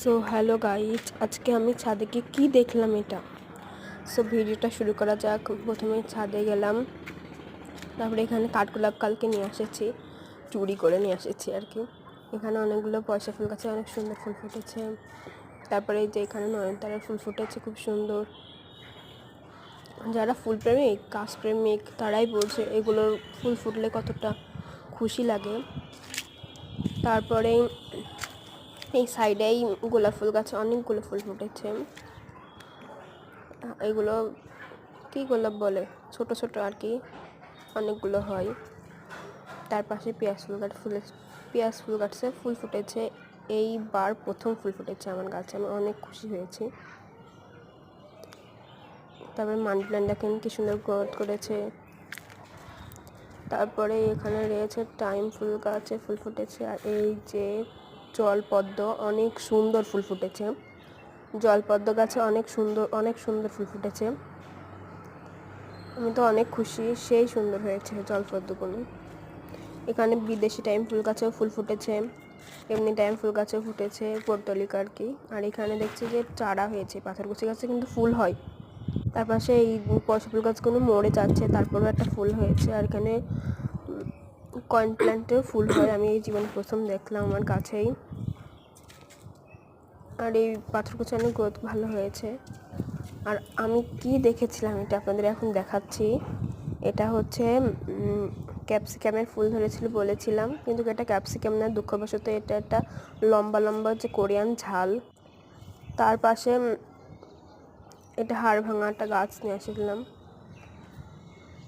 So hello guys, আজকে আমি ছাদে গিয়ে কী দেখলাম এটা। সো ভিডিওটা শুরু করা যাক। প্রথমে ছাদে গেলাম, তারপরে এখানে কাঠগোলাপ কালকে নিয়ে এসেছি, চুরি করে নিয়ে এসেছি আর কি। এখানে অনেকগুলো পয়সা ফুল গাছে অনেক সুন্দর ফুল ফুটেছে। তারপরে এই যে এখানে নয়নতারার ফুল ফুটেছে খুব সুন্দর। যারা ফুলপ্রেমিক, গাছপ্রেমিক তারাই বলছে এগুলোর ফুল ফুটলে কতটা খুশি লাগে। তারপরে এই সাইডেই গোলাপ ফুল গাছে অনেকগুলো ফুল ফুটেছে। এগুলো কী গোলাপ বলে, ছোট ছোট আর কি, অনেকগুলো হয়। তার পাশে পেঁয়াজ ফুল গাছে ফুল ফুটেছে। এইবার প্রথম ফুল ফুটেছে আমার গাছে, আমি অনেক খুশি হয়েছি। তারপরে মানি প্ল্যান্ট দেখেন কি সুন্দর গ্রোথ করেছে। তারপরে এখানে রয়েছে টাইম ফুল গাছে ফুল ফুটেছে। আর এই যে জলপদ্ম, অনেক সুন্দর ফুল ফুটেছে। জলপদ্ম গাছে অনেক সুন্দর ফুল ফুটেছে। আমি তো অনেক খুশি, সেই সুন্দর হয়েছে জলপদ্মগুলো। এখানে বিদেশি টাইম ফুল গাছেও ফুল ফুটেছে, এমনি টাইম ফুল গাছেও ফুটেছে, পর্তলিকা আর কি। আর এখানে দেখছি যে চারা হয়েছে, পাথরকুচি গাছে কিন্তু ফুল হয়। তার পাশে এই পয়সা ফুল গাছগুলো মরে যাচ্ছে, তারপরেও একটা ফুল হয়েছে। আর এখানে কয়েন প্ল্যান্টেও ফুল হয়, আমি এই জীবনে প্রথম দেখলাম আমার গাছেই। আর এই পাথরকুচি অনেক গ্রোথ ভালো হয়েছে। আর আমি কি দেখেছিলাম এটা আপনাদের এখন দেখাচ্ছি। এটা হচ্ছে ক্যাপসিকামের ফুল ধরেছিল বলেছিলাম, কিন্তু এটা ক্যাপসিকাম না, দুঃখবশত এটা একটা লম্বা লম্বা যে কোরিয়ান ঝাল। তার পাশে এটা হাড় ভাঙা একটা গাছ নিয়ে এসেছিলাম।